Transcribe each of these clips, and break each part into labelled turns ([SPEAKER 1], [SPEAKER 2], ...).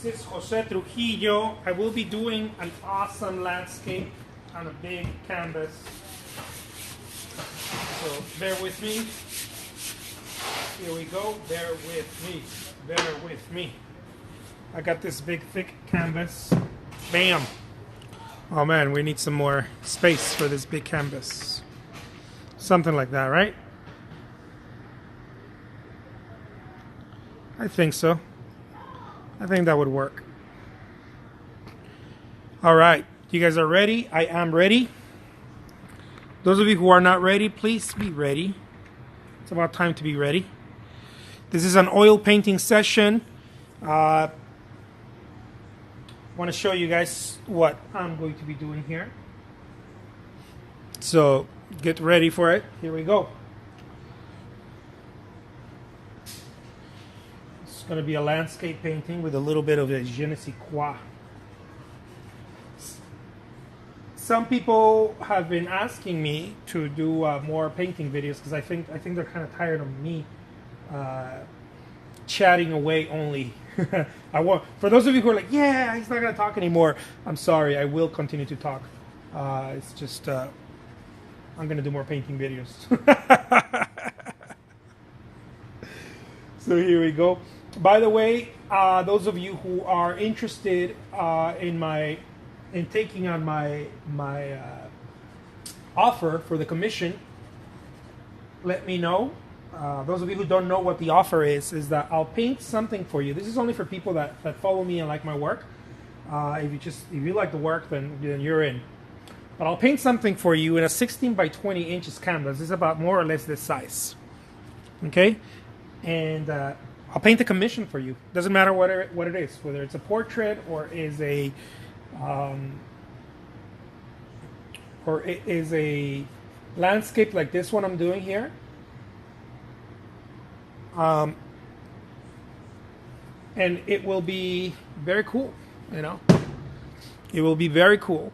[SPEAKER 1] This is Jose Trujillo. I will be doing an awesome landscape on a big canvas. So bear with me. Here we go. Bear with me. Bear with me. I got this big thick canvas. Bam. Oh man, we need some more space for this big canvas. Something like that, right? I think so. I think that would work. All right. You guys are ready? I am ready. Those of you who are not ready, please be ready. It's about time to be ready. This is an oil painting session. I want to show you guys what I'm going to be doing here. So get ready for it. Here we go. It's going to be a landscape painting with a little bit of a je ne sais quoi. Some people have been asking me to do more painting videos because I think they're kind of tired of me chatting away only. For those of you who are like, yeah, he's not going to talk anymore. I'm sorry, I will continue to talk. It's just I'm going to do more painting videos. So here we go. By the way, those of you who are interested in taking on my offer for the commission, let me know. Those of you who don't know what the offer is that I'll paint something for you. This is only for people that follow me and like my work. If you like the work, then you're in. But I'll paint something for you in a 16 by 20 inches canvas. This is about more or less this size. Okay? And I'll paint a commission for you. Doesn't matter what it is, whether it's a portrait or is a landscape like this one I'm doing here. And it will be very cool, you know. It will be very cool.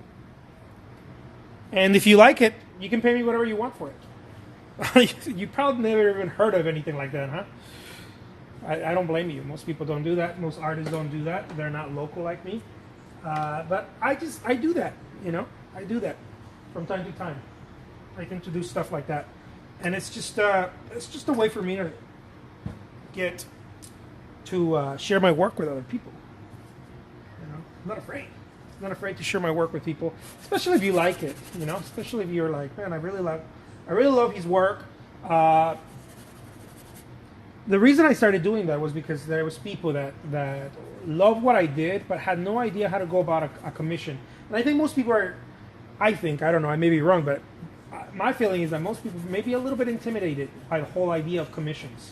[SPEAKER 1] And if you like it, you can pay me whatever you want for it. You probably never even heard of anything like that, huh? I don't blame you. Most people don't do that. Most artists don't do that. They're not local like me. But I do that, you know. I do that from time to time. I tend to do stuff like that, and it's just a way for me to get to share my work with other people. You know, I'm not afraid to share my work with people, especially if you like it. You know, especially if you're like, man, I really love his work. The reason I started doing that was because there was people that loved what I did, but had no idea how to go about a commission. And I think most people are, I don't know, I may be wrong, but my feeling is that most people may be a little bit intimidated by the whole idea of commissions.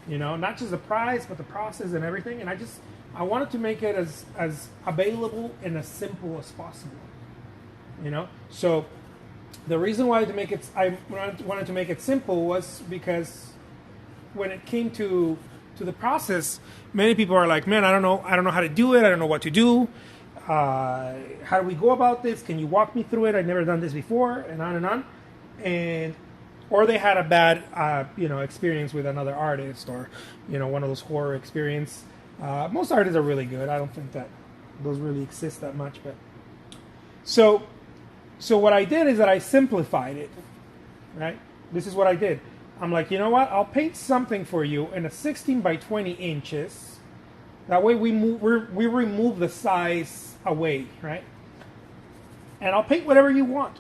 [SPEAKER 1] You know, not just the price, but the process and everything. And I wanted to make it as available and as simple as possible. You know, so the reason why I wanted to make it simple was because when it came to the process, many people are like, man, I don't know how to do it. I don't know what to do. How do we go about this? Can you walk me through it? I've never done this before, and on and on. Or they had a bad, experience with another artist, or, one of those horror experience. Most artists are really good. I don't think that those really exist that much, but so what I did is that I simplified it, right? This is what I did. I'm like, you know what? I'll paint something for you in a 16 by 20 inches. That way we remove the size away, right? And I'll paint whatever you want.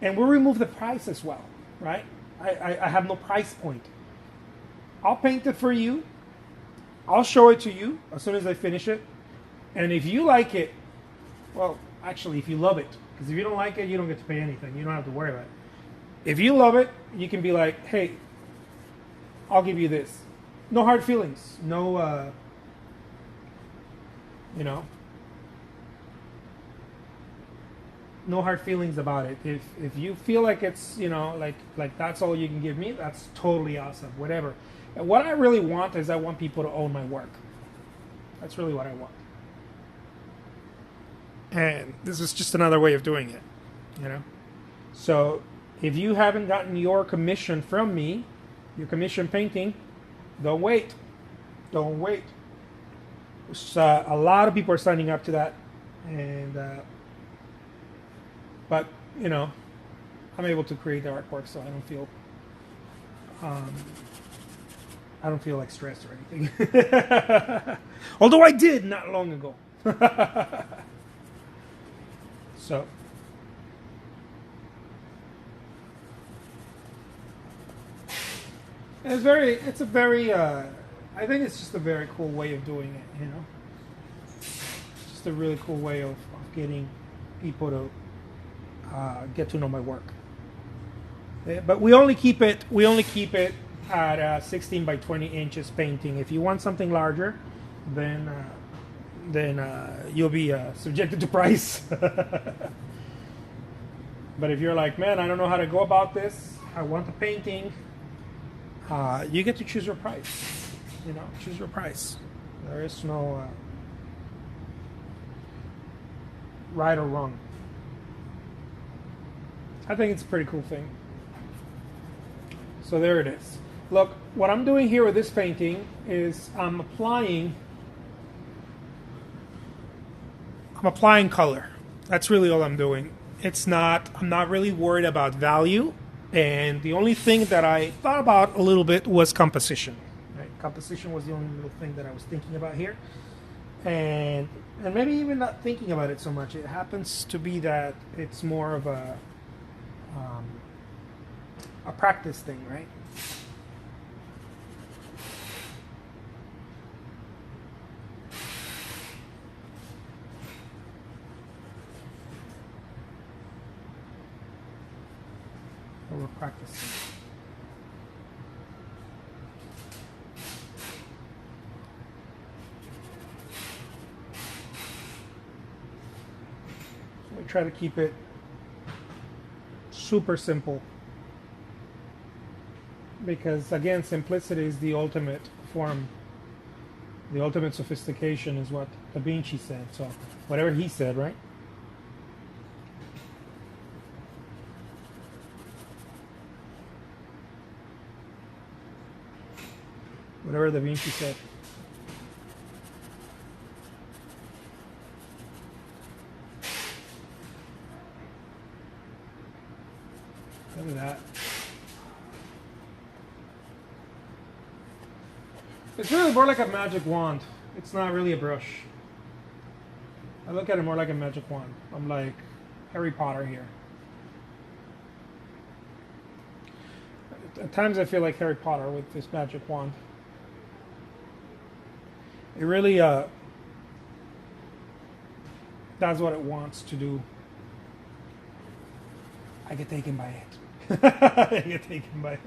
[SPEAKER 1] And we'll remove the price as well, right? I have no price point. I'll paint it for you. I'll show it to you as soon as I finish it. And if you like it, well, actually, if you love it, because if you don't like it, you don't get to pay anything. You don't have to worry about it. If you love it, you can be like, hey, I'll give you this. No hard feelings. No, no hard feelings about it. If you feel like it's, like that's all you can give me, that's totally awesome. Whatever. And what I really want is I want people to own my work. That's really what I want. And this is just another way of doing it, So if you haven't gotten your commission from me, your commission painting, don't wait. Don't wait. So, a lot of people are signing up to that, and but you know, I'm able to create the artwork, so um, I don't feel like stressed or anything. Although I did not long ago. So it's a very, I think it's just a very cool way of doing it, you know? It's just a really cool way of getting people to get to know my work. But we only keep it at 16 by 20 inches painting. If you want something larger, then you'll be subjected to price. But if you're like, man, I don't know how to go about this, I want the painting, you get to choose your price. You know, choose your price. There is no right or wrong. I think it's a pretty cool thing. So there it is. Look, what I'm doing here with this painting is I'm applying color. That's really all I'm doing. I'm not really worried about value, and the only thing that I thought about a little bit was composition. Right? Composition was the only little thing that I was thinking about here, and maybe even not thinking about it so much. It happens to be that it's more of a practice thing, right? We're practicing. We try to keep it super simple, because again, simplicity is the ultimate form. The ultimate sophistication is what Da Vinci said. So whatever he said, right? Whatever Da Vinci said. Look at that. It's really more like a magic wand. It's not really a brush. I look at it more like a magic wand. I'm like Harry Potter here. At times I feel like Harry Potter with this magic wand. It really does what it wants to do. I get taken by it. I get taken by it.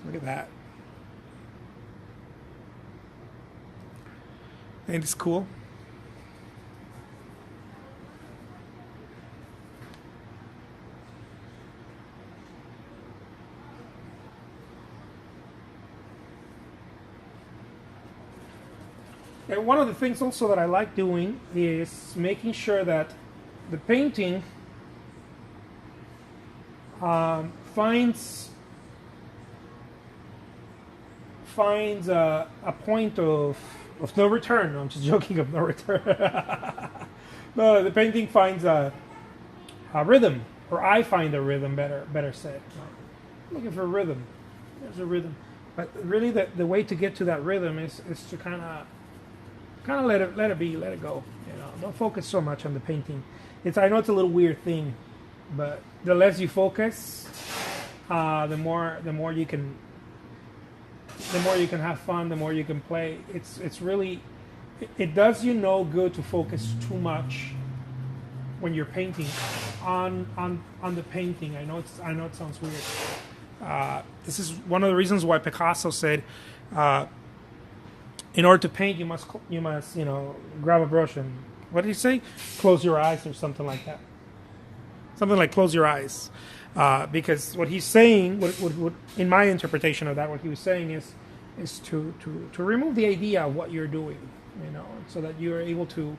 [SPEAKER 1] Look at that. Ain't this cool? And one of the things also that I like doing is making sure that the painting finds a point of no return. No, I'm just joking, of no return. No, the painting finds a rhythm, or I find a rhythm, better said. I'm looking for a rhythm. There's a rhythm. But really the way to get to that rhythm is to kind of let it be, let it go. You know, don't focus so much on the painting. I know it's a little weird thing, but the less you focus, the more you can have fun, the more you can play. It's really, it does you no good to focus too much when you're painting on the painting. I know it sounds weird. This is one of the reasons why Picasso said, in order to paint, you must grab a brush and, what did he say? Close your eyes, or something like that. Something like close your eyes. Because what he's saying, what in my interpretation of that, what he was saying is to remove the idea of what you're doing, you know, so that you're able to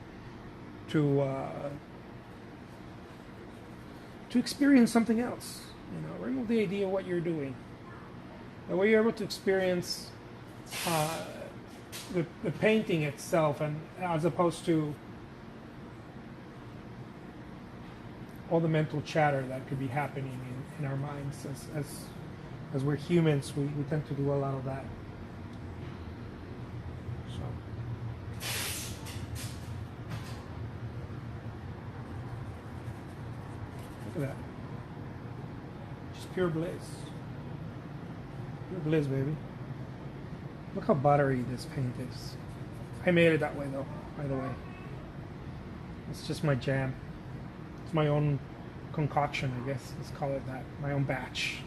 [SPEAKER 1] experience something else. You know, remove the idea of what you're doing. the way you're able to experience uh, the painting itself, and as opposed to all the mental chatter that could be happening in our minds. As we're humans, we tend to do a lot of that. So, look at that. Just pure bliss. Pure bliss, baby. Look how buttery this paint is. I made it that way, though, by the way. It's just my jam. It's my own concoction, I guess. Let's call it that. My own batch.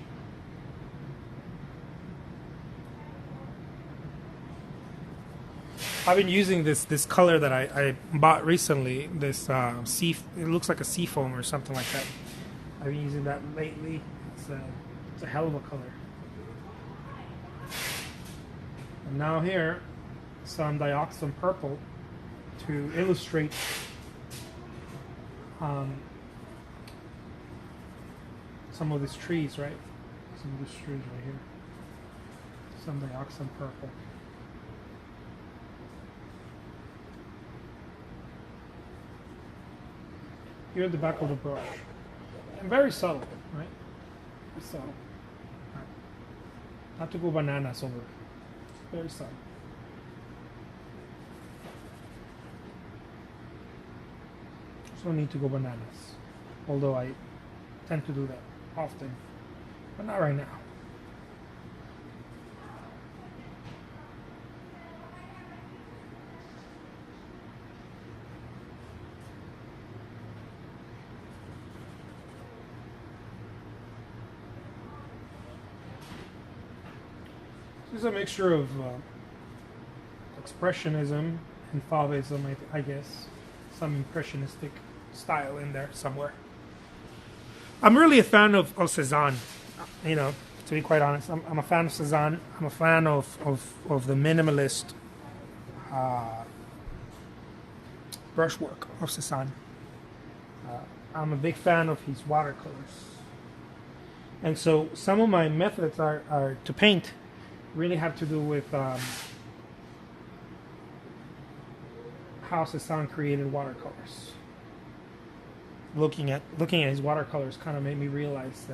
[SPEAKER 1] I've been using this color that I bought recently. This it looks like a sea foam or something like that. I've been using that lately. It's a hell of a color. And now here, some dioxin purple to illustrate some of these trees, right? Some of these trees right here. Some dioxin purple. Here at the back of the brush. And very subtle, right? Very subtle. Right. Not to go bananas over it. Very subtle. There's no need to go bananas. Although I tend to do that often. But not right now. This is a mixture of expressionism and Fauvism, I guess. Some impressionistic style in there somewhere. I'm really a fan of Cezanne, you know, to be quite honest. I'm a fan of Cezanne. I'm a fan of the minimalist brushwork of Cezanne. I'm a big fan of his watercolors. And so some of my methods are to paint really have to do with how Cezanne created watercolors. Looking at his watercolors kind of made me realize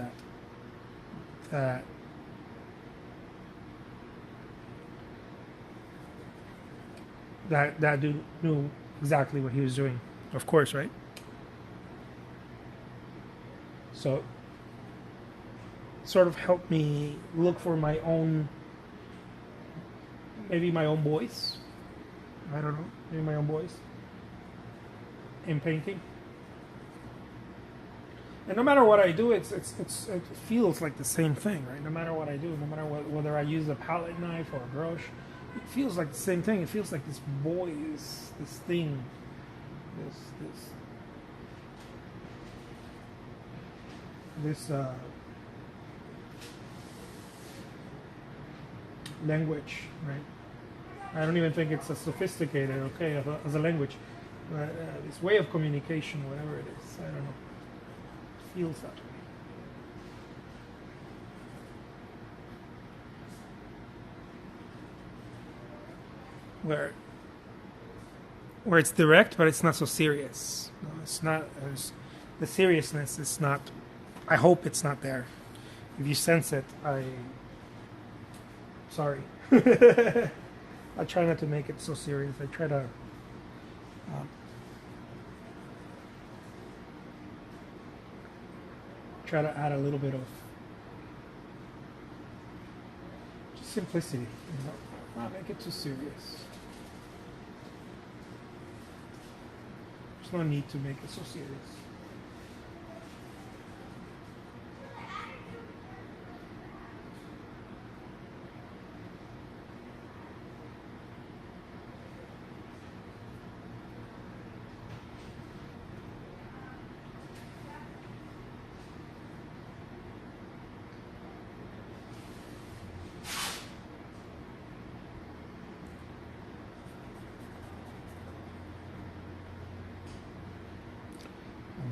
[SPEAKER 1] that dude knew exactly what he was doing, of course, right? So sort of helped me look for my own, maybe my own voice. I don't know, maybe my own voice in painting. And no matter what I do, it feels like the same thing, right? No matter what I do, no matter whether I use a palette knife or a brush, it feels like the same thing. It feels like this voice, this thing, this language, right? I don't even think it's as sophisticated, okay, as a language. This way of communication, whatever it is, I don't know. It feels that way. Where it's direct, but it's not so serious. No, it's not. The seriousness is not. I hope it's not there. If you sense it, sorry. I try not to make it so serious. I try to add a little bit of just simplicity, you know, not make it too serious. There's no need to make it so serious.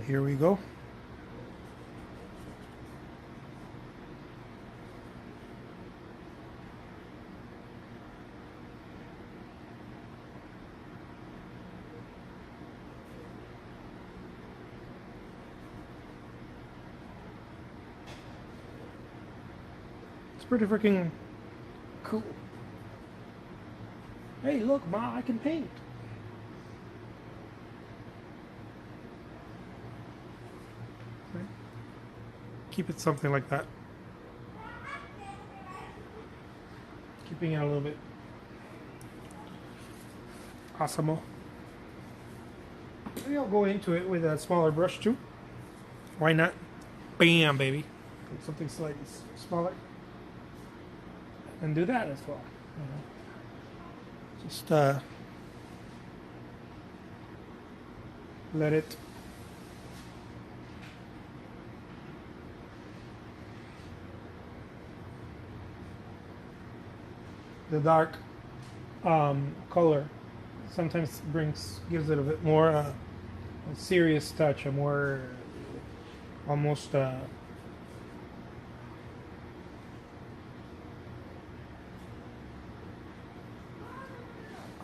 [SPEAKER 1] Here we go. It's pretty freaking cool. Hey, look, Ma, I can paint. Keep it something like that. Keeping it a little bit awesome. Maybe I'll go into it with a smaller brush too. Why not? Bam, baby. Put something slightly smaller. And do that as well. Just let it the dark color sometimes gives it a bit more a serious touch, a more almost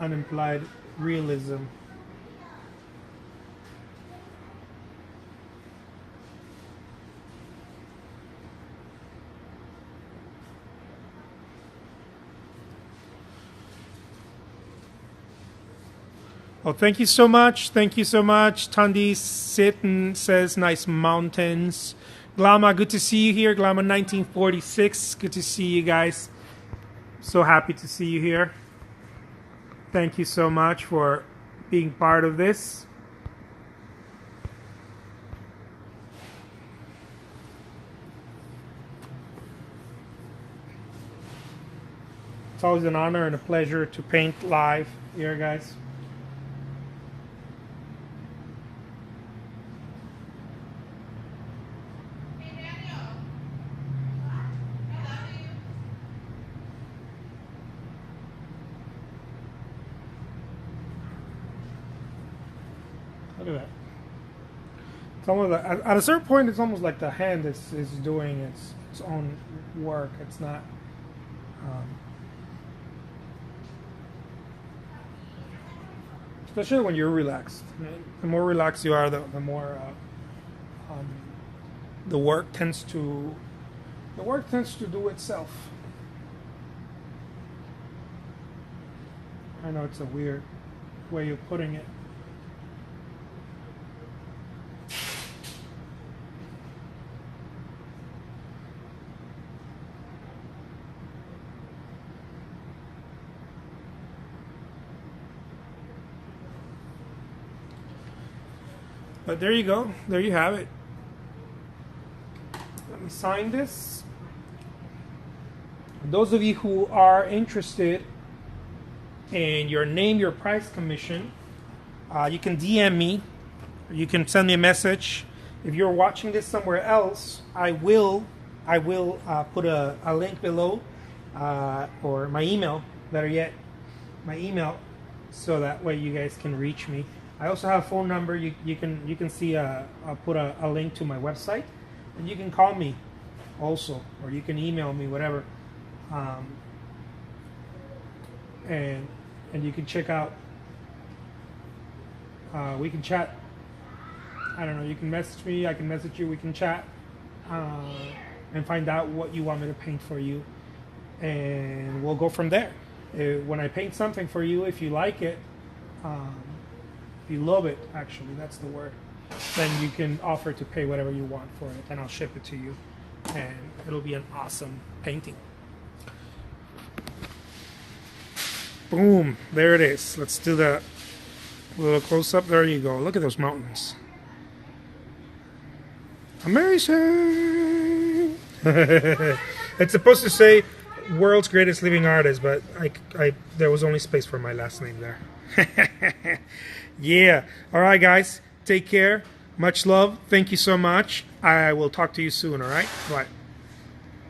[SPEAKER 1] unimplied realism. Oh, thank you so much. Thank you so much. Tandi Sitten says, nice mountains. Glama, good to see you here. Glama 1946. Good to see you guys. So happy to see you here. Thank you so much for being part of this. It's always an honor and a pleasure to paint live here, guys. Look at that. It's almost like, at a certain point, it's almost like the hand is doing its own work. It's not. Especially when you're relaxed. The more relaxed you are, the more the work tends to do itself. I know it's a weird way of putting it. But there you go. There you have it. Let me sign this. Those of you who are interested in your name, your price commission, you can DM me. You can send me a message. If you're watching this somewhere else, I will put a link below, or my email, better yet, my email, so that way you guys can reach me. I also have a phone number. You can see I'll put a link to my website, and you can call me also, or you can email me, whatever, and you can check out. We can chat. I don't know. You can message me. I can message you. We can chat and find out what you want me to paint for you, and we'll go from there. When I paint something for you, if you like it. If you love it, actually, that's the word, then you can offer to pay whatever you want for it, and I'll ship it to you, and it'll be an awesome painting. Boom, there it is. Let's do that. A little close up. There you go. Look at those mountains. Amazing. It's supposed to say world's greatest living artist, but there was only space for my last name there. Yeah. All right, guys. Take care. Much love. Thank you so much. I will talk to you soon. All right. Bye.